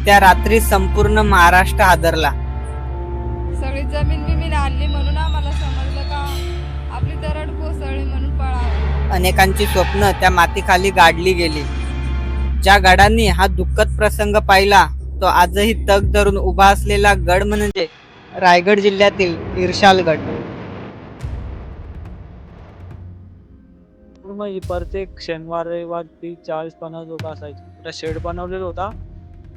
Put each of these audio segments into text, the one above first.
त्या रात्री संपूर्ण महाराष्ट्र हादरला. सगळी जमीन बिमीन आणली म्हणून आम्हाला समजलं का आपली दरड कोसळली म्हणून पळावं. अनेकांची स्वप्न त्या मातीखाली गाडली गेली. ज्या गडांनी हा दुःखद प्रसंग पाहिला तो आजही तग धरून उभा असलेला गड म्हणजे रायगड जिल्ह्यातील इर्शालगड. पूर्ण प्रत्येक शनिवार रविवार 30-40-50 लोक असायचे. त्या शेड बनवलेला होता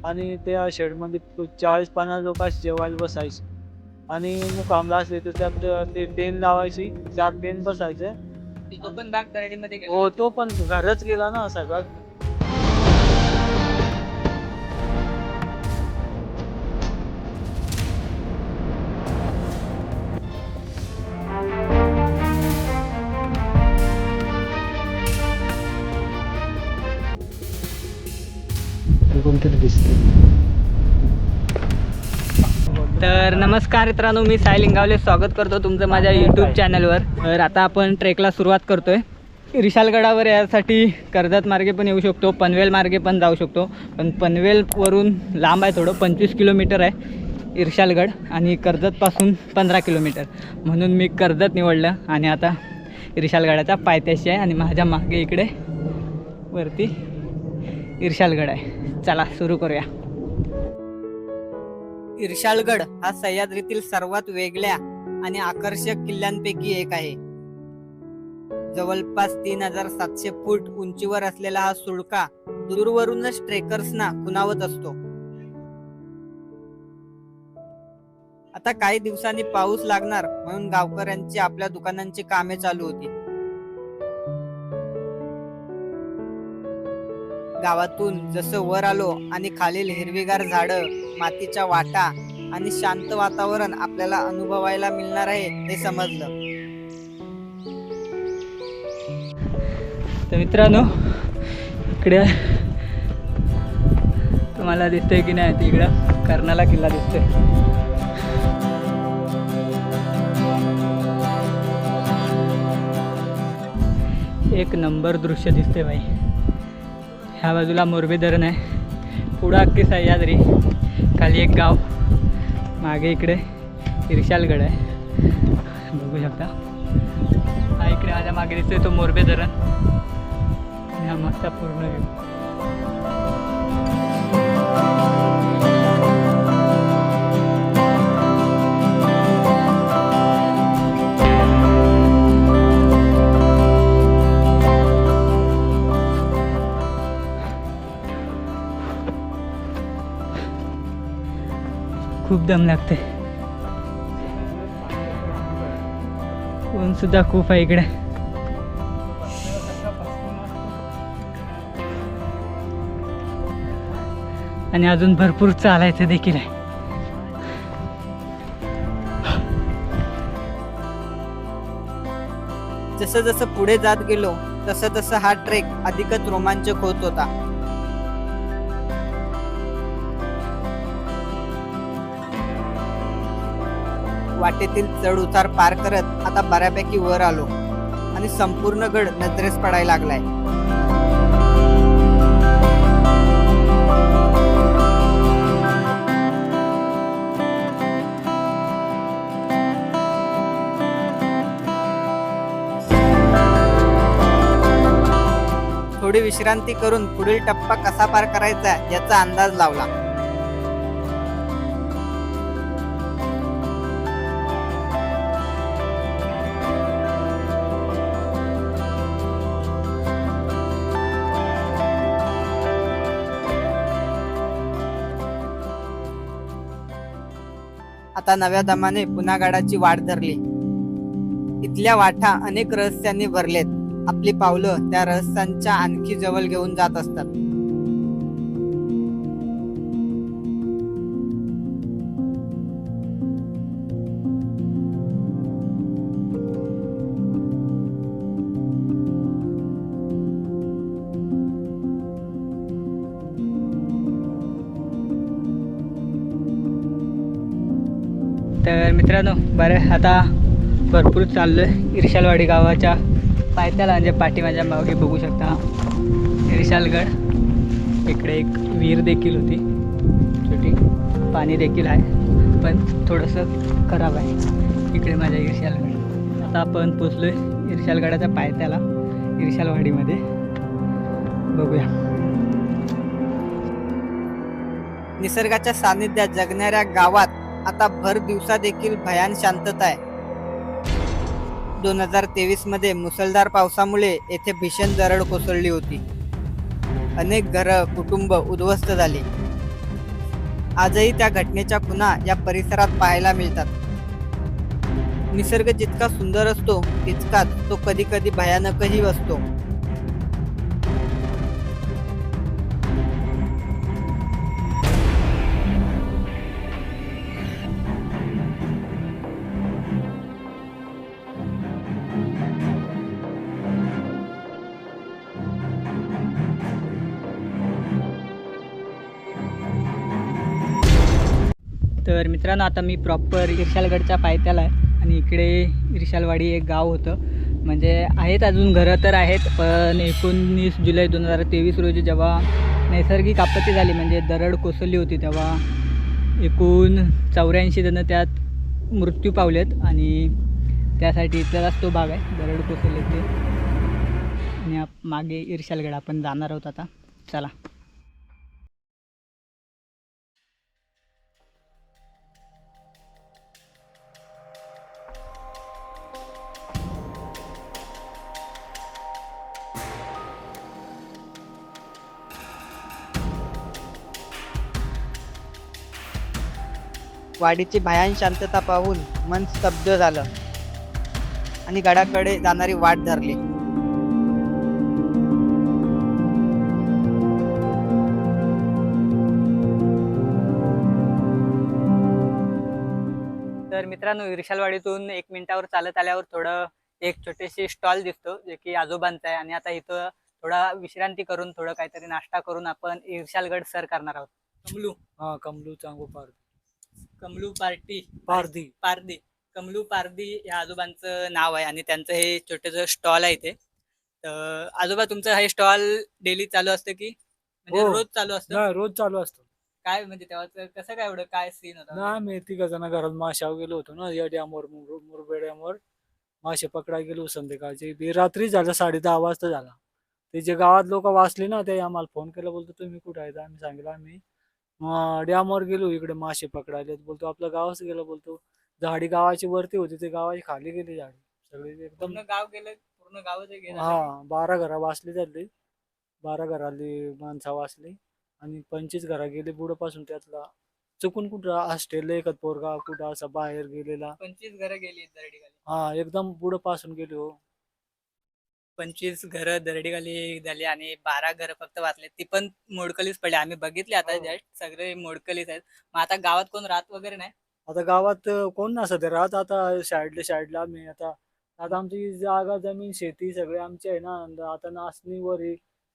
आणि त्या शेडमध्ये 40-50 लोक जेवायला बसायचे आणि मुक्कामला असले तर त्यात ते टेन लावायची, त्यात टेन बसायचे. तो पण भाग दरडीमध्ये गेला. हो, तो पण घरच गेला ना सगळा. तर नमस्कार मित्रांनो, मी साई लिंगावले स्वागत करतो तुमचं माझ्या यूट्यूब चॅनलवर. तर आता आपण ट्रेकला सुरुवात करतोय. इर्शालगडावर यासाठी कर्जत मार्गे पण येऊ शकतो, पनवेल मार्गे पण जाऊ शकतो. पण पनवेलवरून लांब आहे, थोडं 25 किलोमीटर आहे इर्शालगड आणि कर्जतपासून 15 किलोमीटर. म्हणून मी कर्जत निवडलं आणि आता इर्शालगडाच्या पायथ्याशी आहे आणि माझ्या मागे इकडे वरती इर्शालगड आहे. चला सुरू करूया. इर्शालगड हा सह्याद्रीतील सर्वात वेगळ्या आणि आकर्षक किल्ल्यांपैकी एक आहे. जवळपास 3700 फूट उंचीवर असलेला हा सुळका दूरवरूनच ट्रेकर्सना खुणावत असतो. आता काही दिवसांनी पाऊस लागणार म्हणून गावकऱ्यांची आपल्या दुकानांची कामे चालू होती. गावातून जसं वर आलो आणि खालील हिरवीगार झाडं, मातीच्या वाटा आणि शांत वातावरण आपल्याला अनुभवायला मिळणार आहे हे समजलं. तर मित्रांनो, इकडे तुम्हाला दिसतंय की नाही, तिकडं कर्नाला किल्ला दिसतोय. एक नंबर दृश्य दिसते भाई. ह्या बाजूला मोरबे धरण आहे, पुढं अख्खी सह्याद्री, खाली एक गाव, मागे इकडे इर्शालगड आहे, बघू शकता. हा इकडे माझ्या मागे दिसतोय तो मोरबे धरण आणि हा मस्त पूर्ण व्ह्यू. खूप दम लागते, ऊन सुद्धा खूप आहे इकडे. आणि अजून भरपूर चालायचं देखील आहे. जसं जसं पुढे जात गेलो तसं तसं हा ट्रेक अधिकच रोमांचक होत होता. वाटेतील चढ उतार पार करत आता बऱ्यापैकी वर आलो आणि संपूर्ण गड नजरेस पडायला लागलाय. थोडी विश्रांती करून पुढील टप्पा कसा पार करायचा याचा अंदाज लावला. आता नव्या दमाने पुन्हा गडाची वाट धरली. इथल्या वाटा अनेक रहस्यांनी भरलेत. आपली पावलं त्या रहस्यांच्या आणखी जवळ घेऊन जात असतात. तर मित्रांनो, बरं आता भरपूर चाललोय इर्शालवाडी गावाच्या पायथ्याला, म्हणजे पाठी माझ्या मागे बघू शकता इर्शालगड. इकडे एक विहीर देखील होती. पाणी देखील आहे, पण थोडंसं खराब आहे इकडे माझ्या इर्शालगड. आता आपण पोचलोय इर्शालगडाच्या पायथ्याला, इर्शालवाडीमध्ये. बघूया. निसर्गाच्या सानिध्यात जगणाऱ्या गावात आता भर दिवसा देखील भयान शांतता आहे. 2023 मध्ये मुसळधार पावसामुळे येथे भीषण दरड कोसळली होती. अनेक घरं, कुटुंब उद्ध्वस्त झाली. आजही त्या घटनेच्या खुणा या परिसरात पाहायला मिळतात. निसर्ग जितका सुंदर असतो तितकाच तो कधी कधी भयानकही असतो. तर मित्रांनो, आता मी प्रॉपर इर्शालगडच्या पायथ्याला आहे आणि इकडे इर्शालवाडी एक गाव होतं. म्हणजे आहेत अजून घरं तर आहेत, पण 19 जुलै 2023 रोजी जेव्हा नैसर्गिक आपत्ती झाली, म्हणजे दरड कोसळली होती, तेव्हा एकूण 84 जण त्यात मृत्यू पावलेत. आणि त्यासाठी इथलाच तो भाग आहे दरड कोसळले ते. आणि मागे इर्शालगड आपण जाणार आहोत आता. चला. वाडीची भयान शांतता पाहून मन स्तब्ध झालं आणि गडाकडे जाणारी वाट धरली. तर मित्रांनो, इर्शालवाडीतून 1 मिनिटावर चालत आल्यावर थोडं एक छोटीशी स्टॉल दिसतो, जे की आजोबांचा आहे. आणि आता इथं थोडा विश्रांती करून, थोडं काहीतरी नाश्ता करून आपण इर्शालगड सर करणार आहोत. कमलू. हा, कमलू चांगू कमलू पार्टी पारधी. पारदी कमलू पारदी या आजोबांचं नाव आहे आणि त्यांचं हे छोटंसं स्टॉल आहे इथे. तर आजोबा, तुमचं हे स्टॉल डेली चालू असतं की म्हणजे हो. रोज चालू असतं? नाही, रोज चालू असतो. काय म्हणजे तेव्हा कसं काय एवढं काय सीन होता? नाही, आम्ही तिघ जण घरात माशावर गेलो होतो ना, या डॅमवर, मुरबे डॅमवर मासे पकडायला गेलो संध्याकाळचे. ते रात्री झालं, 10:30 वाजता झाला. ते जे गावात लोक वाचले ना, ते आम्हाला फोन केला, बोलतो तुम्ही कुठे आहेत? आम्ही सांगितलं आम्ही डॅमवर गेलो इकडे मासे पकडायला. बोलतो आपलं गावच गेलं. बोलतो झाडी गावाची वरती होती, ते गावाची खाली गेली झाडी सगळी एकदम. पूर्ण गाव गेलं, पूर्ण गावच गेलं. हा, 12 घरा वाचली झाली, 12 घराली माणसं वाचली आणि 25 घरा गेली बुडपासून. त्यातला चुकून कुठं हॉस्टेल एकच पोरगा कुठं असा बाहेर गेलेला. 25 घरं गेली दरडी खाली. हा, एकदम बुडपासून गेली. हो, 25 घरं दरडी खाली झाली आणि 12 घरं फक्त वाचले, ती पण मोडकलीच पडली. आम्ही बघितले आता हो. जस्ट, सगळे मोडकलीच आहेत. मग आता गावात कोण राहत वगैरे नाही? आता गावात कोण नसत राहत. आता साईडला आम्ही आता आता आमची जागा जमीन शेती सगळे आमची आहे ना. आता नाचणीवर हे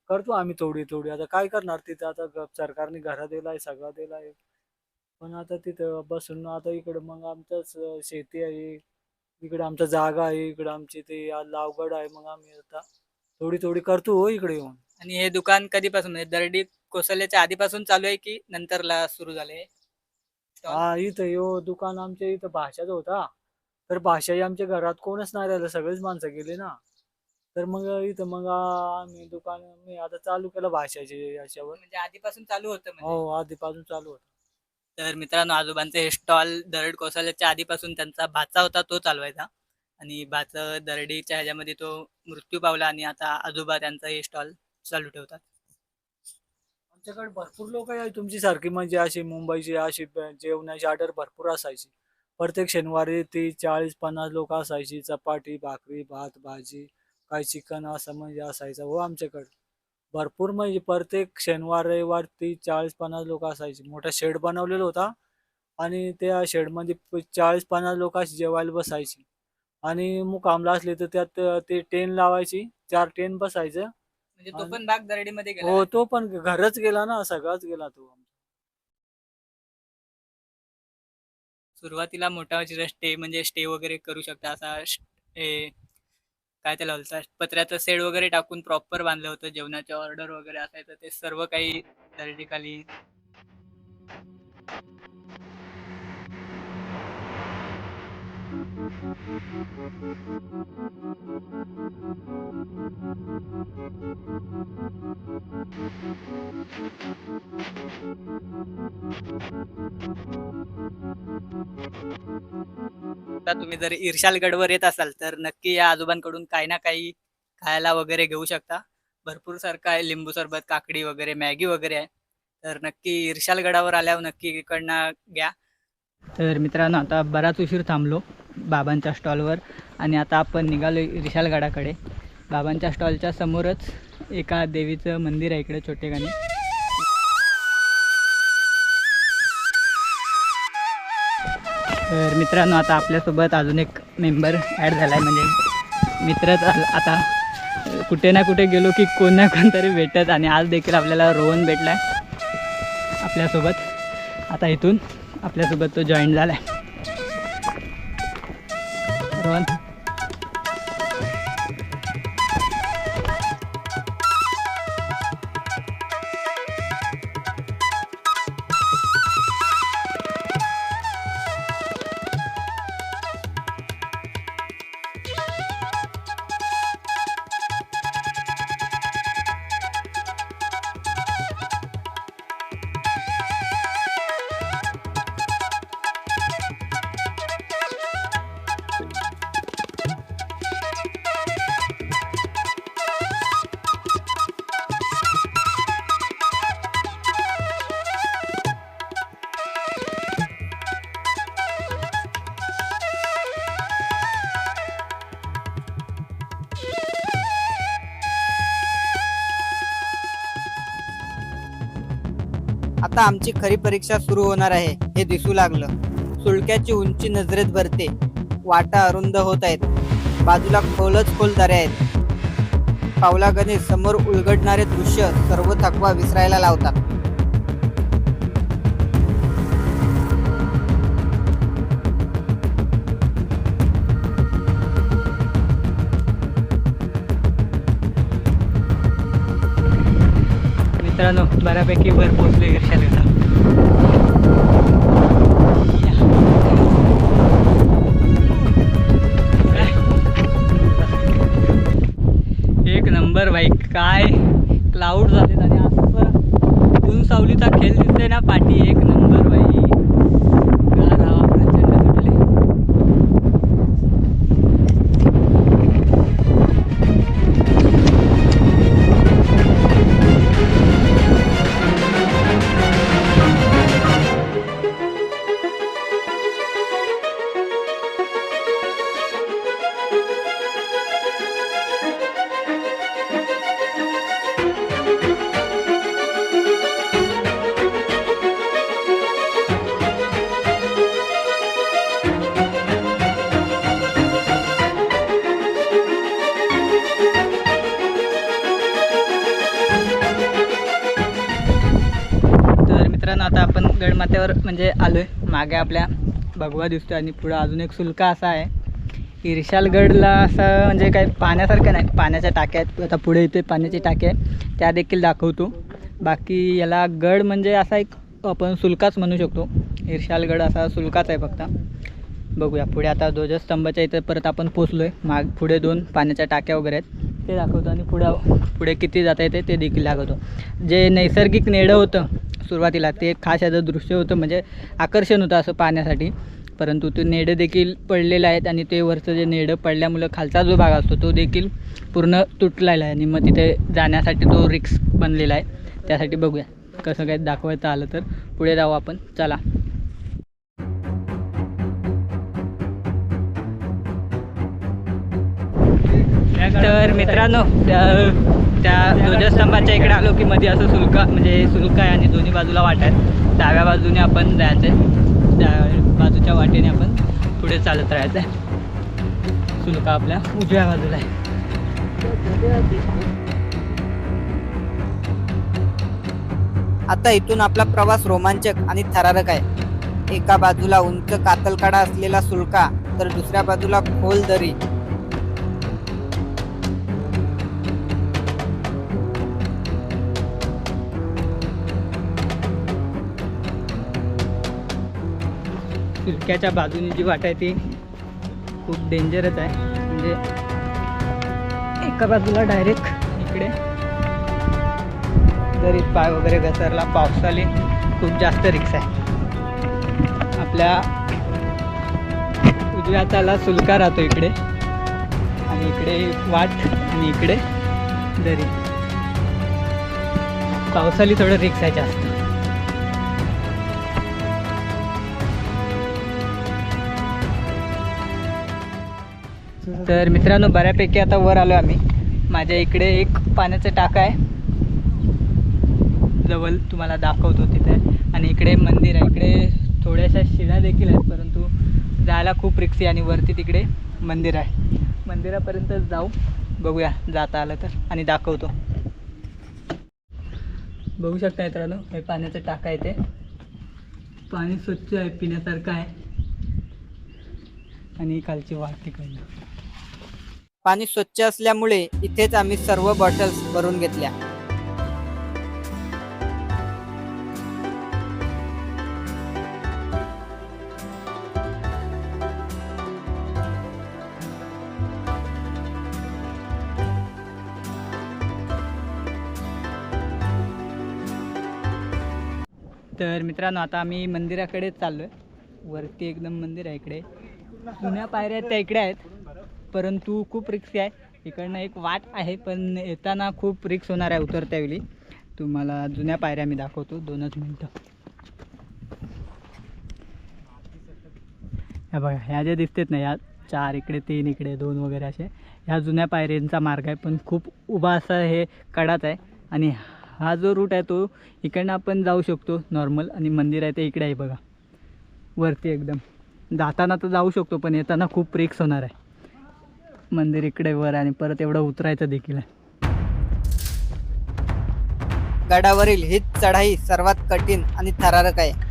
करतो आम्ही थोडी थोडी. आता काय करणार तिथं? आता सरकारने घरा दिलाय, सगळं दिलाय, पण आता तिथं बसून आता इकडं मग आमचंच शेती आहे, इकडे आमचा जागा आहे, इकडे आमची ते लावगड आहे. मग आम्ही आता थोडी थोडी करतो हो इकडे येऊन. आणि हे दुकान कधीपासून, म्हणजे दरडी कोसळल्याच्या आधीपासून चालू आहे की नंतरला सुरू झाले? हा, इथं यो दुकान आमच्या इथं भाषाचा होता, तर भाषाही आमच्या घरात कोणच नाही राहिलं, सगळेच माणसं गेली ना. तर मग इथं मग आम्ही दुकान मी आता चालू केलं भाषाचे याच्यावर. म्हणजे आधीपासून चालू होतं म्हणजे? हो, आधीपासून चालू होतं. तर मित्रांनो, आजोबांचे हे स्टॉल दरड कोसळल्याच्या आधीपासून त्यांचा भाचा होता तो चालवायचा. आणि भाचा दरडीच्या ह्याच्यामध्ये तो मृत्यू पावला आणि आता आजोबा त्यांचा हे स्टॉल चालू ठेवतात. आमच्याकडे भरपूर लोक आहे तुमची सारखी, म्हणजे अशी मुंबईची अशी जेवणाची ऑर्डर भरपूर असायची. प्रत्येक शनिवारी 30-40-50 लोक असायची. चपाती, भाकरी, भात, भाजी, काय चिकन असं म्हणजे असायचं हो आमच्याकडे. भरपूर म्हणजे प्रत्येक शनिवार रविवार 30-40-50 लोक असायची. मोठा शेड बनवलेला होता आणि त्या शेडमध्ये 40-50 लोक अशी जेवायला बसायची. आणि मुक्कामला असले तर त्यात ते टेन लावायची, 4 टेन बसायचं. म्हणजे तो पण भाग दरडीमध्ये गेला? हो, तो पण घरच गेला ना, सगळाच गेला तो. सुरुवातीला मोठा स्टे म्हणजे स्टे वगैरे करू शकता असा हे काय त्याला बोलतात, पत्र्याचं शेड वगैरे टाकून प्रॉपर बांधलं होतं. जेवणाचे ऑर्डर वगैरे असायचं, ते सर्व काही दरडी खाली. आता तुम्ही जर इर्शालगडवर येत असाल तर नक्की या आजोबांकडून काही ना काही खायला वगैरे घेऊ शकता. भरपूर सारखं आहे, लिंबू सरबत, काकडी वगैरे, मॅगी वगैरे आहे. तर नक्की इर्शालगडावर आल्यावर नक्की इकडनं घ्या. तर मित्रांनो, आता बराच उशीर थांबलो बाबांच्या स्टॉलवर आणि आता आपण निघालो इर्शालगडाकडे. बाबांच्या स्टॉलच्या समोरच एका देवीचं मंदिर आहे इकडे छोटेखानी. तर मित्रांनो, आता आपल्यासोबत अजून एक मेंबर ॲड झाला आहे, म्हणजे मित्रच आता कुठे ना कुठे गेलो की कोण ना कोणतरी भेटत, आणि आज देखील आपल्याला रोहन भेटला आहे आपल्यासोबत. आता इथून आपल्यासोबत तो जॉईन झाला आहे. रोहन, आता आमची खरी परीक्षा सुरू होणार आहे हे दिसू लागलं. सुळक्याची उंची नजरेत भरते, वाटा अरुंद होत आहेत, बाजूला खोलच खोल दऱ्या आहेत. पावलागणे समोर उलगडणारे दृश्य सर्व थकवा विसरायला लावतात. मित्रांनो, बऱ्यापैकी वर पोहोचलो इर्शालगडा. एक नंबर भाई, काय क्लाउड झालेत आणि असं ऊन सावलीचा खेळ दिसतोय ना पाठी. एक नंबर भाई, गार हवा प्रचंड सुटली. आता आपण गडमाथ्यावर म्हणजे आलोय. मागे आपल्या भगवा दिसतोय आणि पुढं अजून एक सुलका असा आहे. इर्शालगडला असं म्हणजे काय पाण्यासारखं नाही, पाण्याच्या टाक्या आहेत. आता पुढे इथे पाण्याची टाकी आहे, त्या देखील दाखवतो. बाकी याला गड म्हणजे असा एक आपण सुलकाच म्हणू शकतो. इर्शालगड असा सुलकाच आहे फक्त. बघूया पुढे. आता ध्वजस्तंभाच्या इथं परत आपण पोचलो आहे. पुढे 2 पाण्याच्या टाक्या वगैरे आहेत ते दाखवतो, आणि पुढे किती जाता येते ते देखील दाखवतो. जे नैसर्गिक नेडं होतं सुरुवातीला ते खास याचं दृश्य होतं, म्हणजे आकर्षण होतं असं पाहण्यासाठी. परंतु ते नेडं देखील पडलेलं आहेत, आणि ते वरचं जे नेडं पडल्यामुळं खालचा जो भाग असतो तो देखील पूर्ण तुटलेला आहे, आणि मग तिथे जाण्यासाठी तो रिस्क बनलेला आहे. त्यासाठी बघूया कसं काय दाखवायचं आलं तर पुढे जाऊ आपण. चला. तर मित्रांनो, त्या ध्वजस्तंभाच्या इकडे आलो की मध्ये असं सुलका आहे, आणि दोन्ही बाजूला वाट आहेत. डाव्या बाजूने आपण जायचं आहे, त्या बाजूच्या वाटेने आपण पुढे चालत राहायचं आहे. सुलका आपल्या उजव्या बाजूला आहे. आता इथून आपला प्रवास रोमांचक आणि थरारक आहे. एका बाजूला उंच कातलकडा असलेला सुलका, तर दुसऱ्या बाजूला खोल दरी. सुलक्याच्या बाजूने जी वाट आहे ती खूप डेंजरच आहे. म्हणजे एका बाजूला डायरेक्ट इकडे दरीत पाय वगैरे घसरला, पावसाली खूप जास्त रिस्क आहे. आपल्या उजव्या हाताला सुलका राहतो इकडे, आणि इकडे वाट, आणि इकडे दरी. पावसाली थोडं रिस्क आहे जास्त. तर मित्रांनो, बऱ्यापैकी आता वर आलो आम्ही. माझ्या इकडे एक पाण्याचं टाका आहे जवळ, तुम्हाला दाखवतो तिथे. आणि इकडे मंदिर आहे. इकडे थोड्याशा शिळा देखील आहेत, परंतु जायला खूप रिस्की. आणि वरती तिकडे मंदिर आहे. मंदिरापर्यंत जाऊ, बघूया जाता आलं तर, आणि दाखवतो. बघू शकता मित्रांनो, हे पाण्याचं टाका आहे. ते पाणी स्वच्छ आहे, पिण्यासारखं आहे. आणि खालची वाट तिकडनं. पाणी स्वच्छ असल्यामुळे इथेच आम्ही सर्व बॉटल्स भरून घेतल्या. तर मित्रांनो, आता आम्ही मंदिराकडेच चाललो आहे. वरती एकदम मंदिर आहे. इकडे जुन्या पायऱ्या आहेत त्या इकडे आहेत, परंतु खूप रिस्क आहे. इकडनं एक वाट आहे, पण येताना खूप रिस्क होणार आहे उतरत्यावेळी. तुम्हाला जुन्या पायऱ्या मी दाखवतो, 2च मिनटं. ह्या बघा, ह्या ज्या दिसतात ना, ह्या 4 इकडे, 3 इकडे, 2 वगैरे असे ह्या जुन्या पायऱ्यांचा मार्ग आहे. पण खूप उभा असा हे कडाच आहे. आणि हा जो रूट आहे तो इकडनं आपण जाऊ शकतो नॉर्मल. आणि मंदिर आहे ते इकडे आहे बघा, वरती एकदम. जाताना तर जाऊ शकतो, पण येताना खूप रिस्क होणार आहे. मंदिर इकडे वर, आणि परत एवढं उतरायचं देखील आहे. गडावरील ही चढाई सर्वात कठीण आणि थरारक आहे.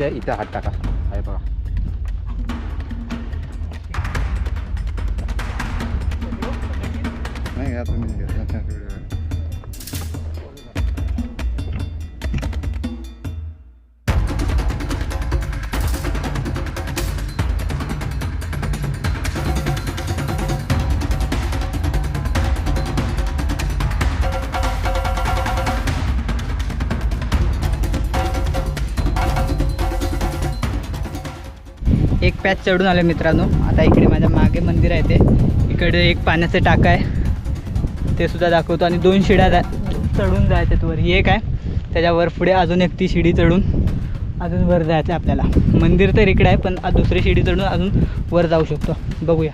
इथे हात टाका आहे बघा. नाही आता मी एक पॅच चढून आले मित्रांनो. आता इकडे माझ्या मागे मंदिर आहे ते. इकडे एक पाण्याचं टाका आहे, ते सुद्धा दाखवतो. आणि 2 शिड्या चढून जायचं वर. ही एक आहे, त्याच्यावर पुढे अजून एक ती शिडी चढून अजून वर जायचं आहे आपल्याला. मंदिर तर इकडे आहे, पण दुसरी शिडी चढून अजून वर जाऊ शकतो. बघूया.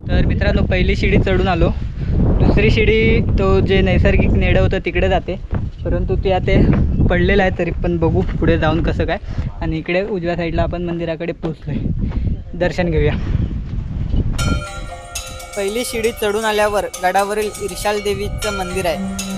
तर मित्रांनो, पहिली शिडी चढून आलो. दुसरी शिडी तो जे नैसर्गिक नेडं होतं तिकडे जाते, परंतु ते आता पडलेलं आहे. तरी पण बघू पुढे जाऊन कसं काय. आणि इकडे उजव्या साईडला आपण मंदिराकडे पोचलो आहे. दर्शन घेऊया. पहिली शिडी चढून आल्यावर गडावरील इर्शाल देवीचं मंदिर आहे.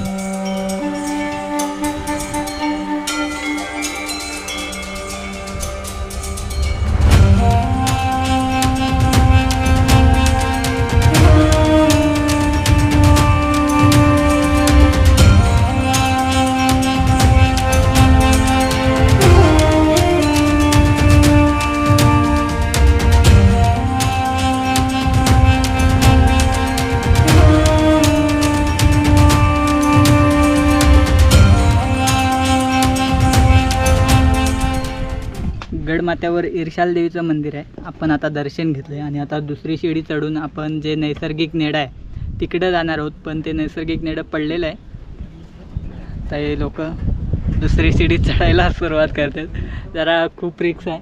गडमाथ्यावर इर्शाल देवीचं मंदिर आहे. आपण आता दर्शन घेतलं आहे, आणि आता दुसरी शिडी चढून आपण जे नैसर्गिक नेड आहे तिकडं जाणार आहोत, पण ते नैसर्गिक नेडं पडलेलं आहे. तर हे लोक दुसरी शिडी चढायला सुरुवात करतात. जरा खूप रिक्स आहे,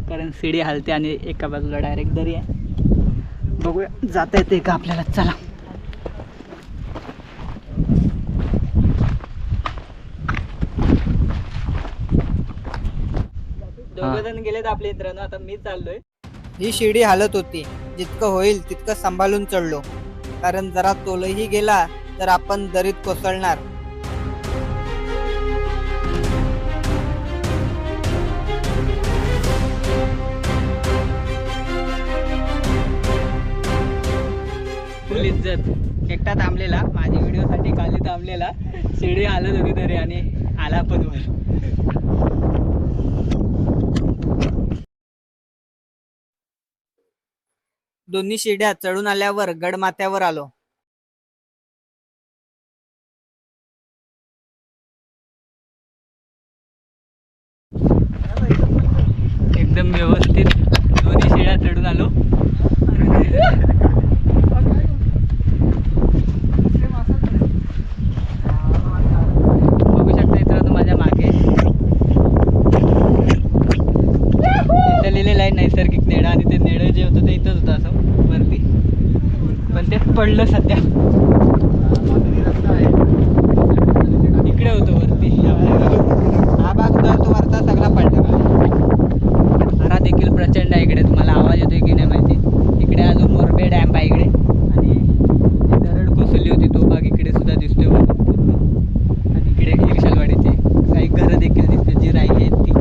कारण शिडी हलते आणि एका बाजूला डायरेक्ट दरी आहे. बघूया जाता येते का आपल्याला. चला. दोघं जण गेलेत आपले मित्रांनो, आता मी चाललोय. ही शिडी हालत होती, जितकं होईल तितकं सांभाळून चढलो, कारण जरा तोलही गेला तर आपण दरीत कोसळणार. फुल इज्जत. एकटा थांबलेला, माझी व्हिडिओसाठी खाली थांबलेला, शिडी हालत होती तरी आणि आला पण वर. दोन्ही शिड्या चढून आल्यावर गडमाथ्यावर आलो. एकदम व्यवस्थित दोन्ही शिड्या चढून आलो. बघू शकता मित्रांनो माझ्या मागे इथं लिहिलेलं आहे नैसर्गिक नेडं, आणि ते नेडं जे होतं ते इथंच होतं असं वरती, पण ते पडलं सध्या. इकडे होतं वरती, हा भाग सुद्धा तो वरचा सगळा पडला. वारा देखील प्रचंड आहे इकडे, तुम्हाला आवाज येतोय की नाही माहिती. इकडे अजून मोरबे डॅम आहे इकडे, आणि दरड कोसळली होती तो भाग इकडे सुद्धा दिसतोय पूर्ण. आणि इकडे हिरशालवाडीचे काही घरं देखील दिसते जी राहिली आहेत ती.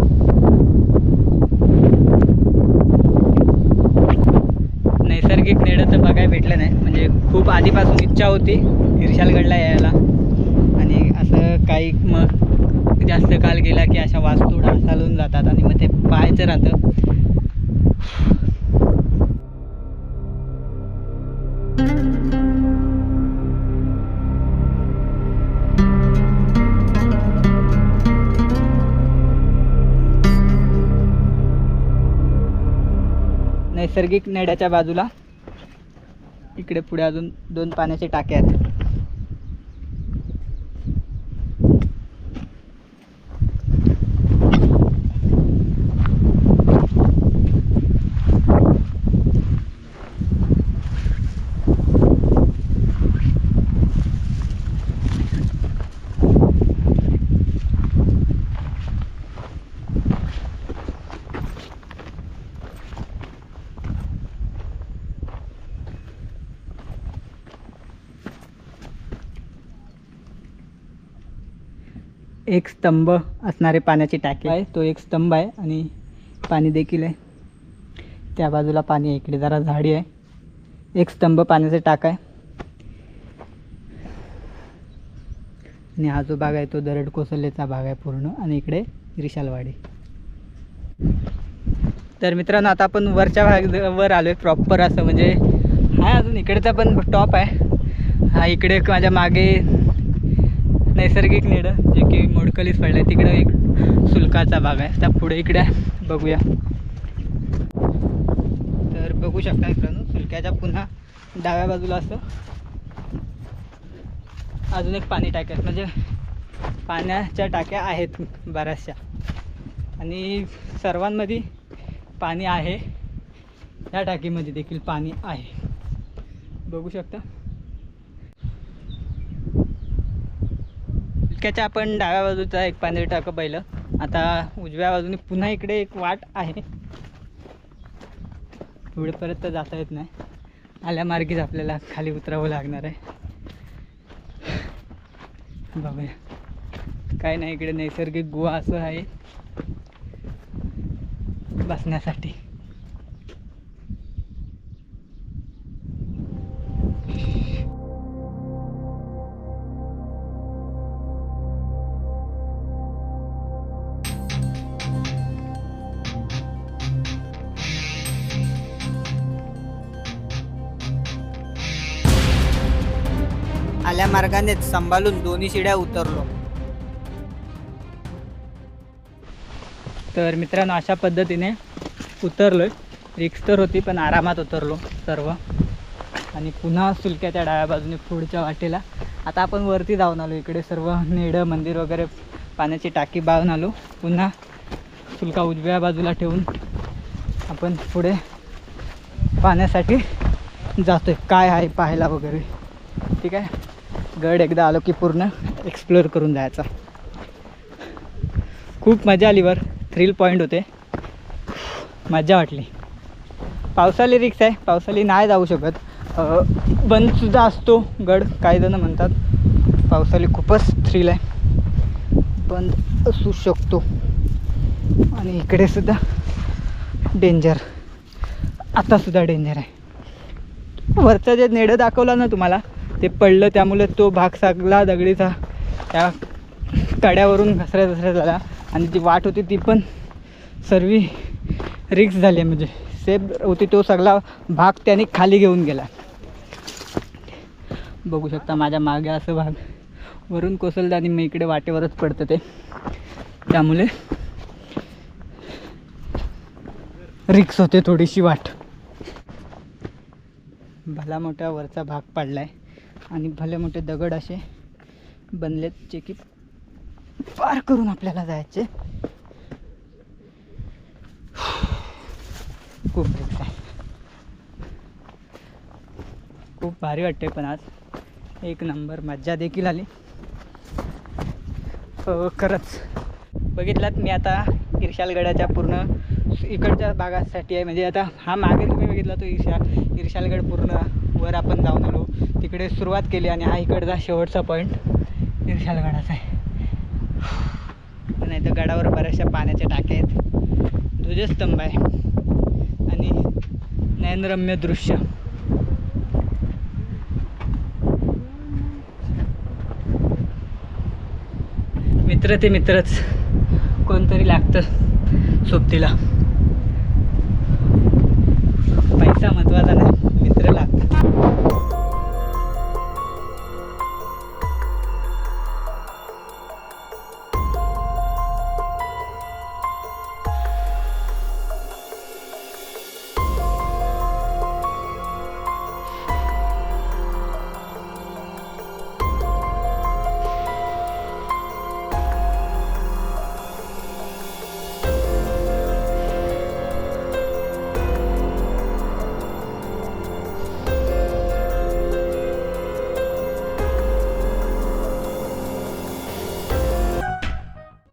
नैसर्गिक नेडं तर बघायला भेटलं नाही, म्हणजे खूप आधीपासून इच्छा होती हिरशालगडला यायला, आणि असं काही मग जास्त काल गेला की अशा वास्तू ढासळून जातात आणि मग ते पाहायचं राहतं. नैसर्गिक नेड्याच्या बाजूला इकडे पुढे अजून 2 पाण्याचे टाके आहेत. एक स्तंभ असणारे पाण्याची टाकी आहे, तो एक स्तंभ आहे आणि पाणी देखील आहे. त्या बाजूला पाणी आहे, इकडे जरा झाडी आहे. एक स्तंभ पाण्याचा टाका आहे, आणि हा जो भाग आहे तो दरड कोसळलेचा भाग आहे पूर्ण, आणि इकडे रिशालवाडी. तर मित्रांनो आता आपण वरच्या भागावर आलो आहे प्रॉपर, असं म्हणजे हा अजून इकडेचा पण टॉप आहे. हा इकडे माझ्या मागे नैसर्गिक नेडं जे की मोडकलीच पडलं आहे, तिकडे एक सुलकाचा भाग आहे. त्या पुढे इकडे बघूया. तर बघू शकता मित्रांनो सुलक्याच्या पुन्हा डाव्या बाजूला असं अजून एक पाणी टाक्या, म्हणजे पाण्याच्या टाक्या आहेत बऱ्याचशा, आणि सर्वांमध्ये पाणी आहे. या टाकीमध्ये देखील पाणी आहे, बघू शकता. सुलक्याच्या आपण डाव्या बाजूचा एक पाणी टाकं पहिलं, आता उजव्या बाजूने पुन्हा इकडे एक वाट आहे. पुढे परत तर जाता येत नाही, आल्या मार्गीच आपल्याला खाली उतरावं लागणार आहे. बघूया काय नाही, इकडे नैसर्गिक गुहा असं आहे बसण्यासाठी. आल्या मार्गानेच सांभाळून दोन्ही शिड्या उतरलो. तर मित्रांनो अशा पद्धतीने उतरलोय. रिक्स तर होती पण आरामात उतरलो सर्व. आणि पुन्हा सुलक्याच्या डाव्या बाजूने पुढच्या वाटेला. आता आपण वरती जाऊन आलो, इकडे सर्व नेडं मंदिर वगैरे पाण्याची टाकी बाळून आलो. पुन्हा सुलका उजव्या बाजूला ठेवून आपण पुढे पाण्यासाठी जातोय, काय आहे पाहायला वगैरे. ठीक आहे, गड एकदा आलो की पूर्ण एक्सप्लोअर करून जायचा. खूप मजा आली वर, थ्रिल पॉईंट होते, मजा वाटली. पावसाळी रिक्स आहे, पावसाळी नाही जाऊ शकत, बंदसुद्धा असतो गड. काही जण म्हणतात पावसाळी खूपच थ्रिल आहे, बंद असू शकतो. आणि इकडे सुद्धा डेंजर, आतासुद्धा डेंजर आहे. वरचं जे नेडं दाखवलं ना तुम्हाला, ते पडलं, त्यामुळे तो भाग सगळा दगडीचा त्या कड्यावरून घसरत झाला. आणि जी वाट होती ती पण सर्व रिक्स झाली, म्हणजे सेफ होती. तो सगळा भाग त्याने खाली घेऊन गेला. बघू शकता माझ्या मागे असं भाग वरून कोसळलं आणि मी इकडे वाटेवरच पडतं ते, त्यामुळे रिक्स होते थोडीशी वाट. भला मोठ्या वरचा भाग पडला आहे आणि भले मोठे दगड असे बनलेत जे की पार करून आपल्याला जायचे. खूप रिक्स आहे, खूप भारी वाटते. पण आज एक नंबर मज्जा देखील आली. खरंच बघितलात मी आता इर्शालगडाच्या पूर्ण इकडच्या भागासाठी आहे. म्हणजे आता हा मागे तुम्ही बघितला तो इर्शालगड पूर्ण वर आपण जाऊन आलो, तिकडे सुरुवात केली. आणि हा इकडचा शेवटचा पॉईंट इर्शालगडाचा आहे. नाही तर गडावर बऱ्याचशा पाण्याच्या टाक्या आहेत, ध्वजस्तंभ आहे आणि नयनरम्य दृश्य. मित्र ते मित्रच, कोणतरी लागतं सोबतीला. पैसा महत्त्वाचा नाही.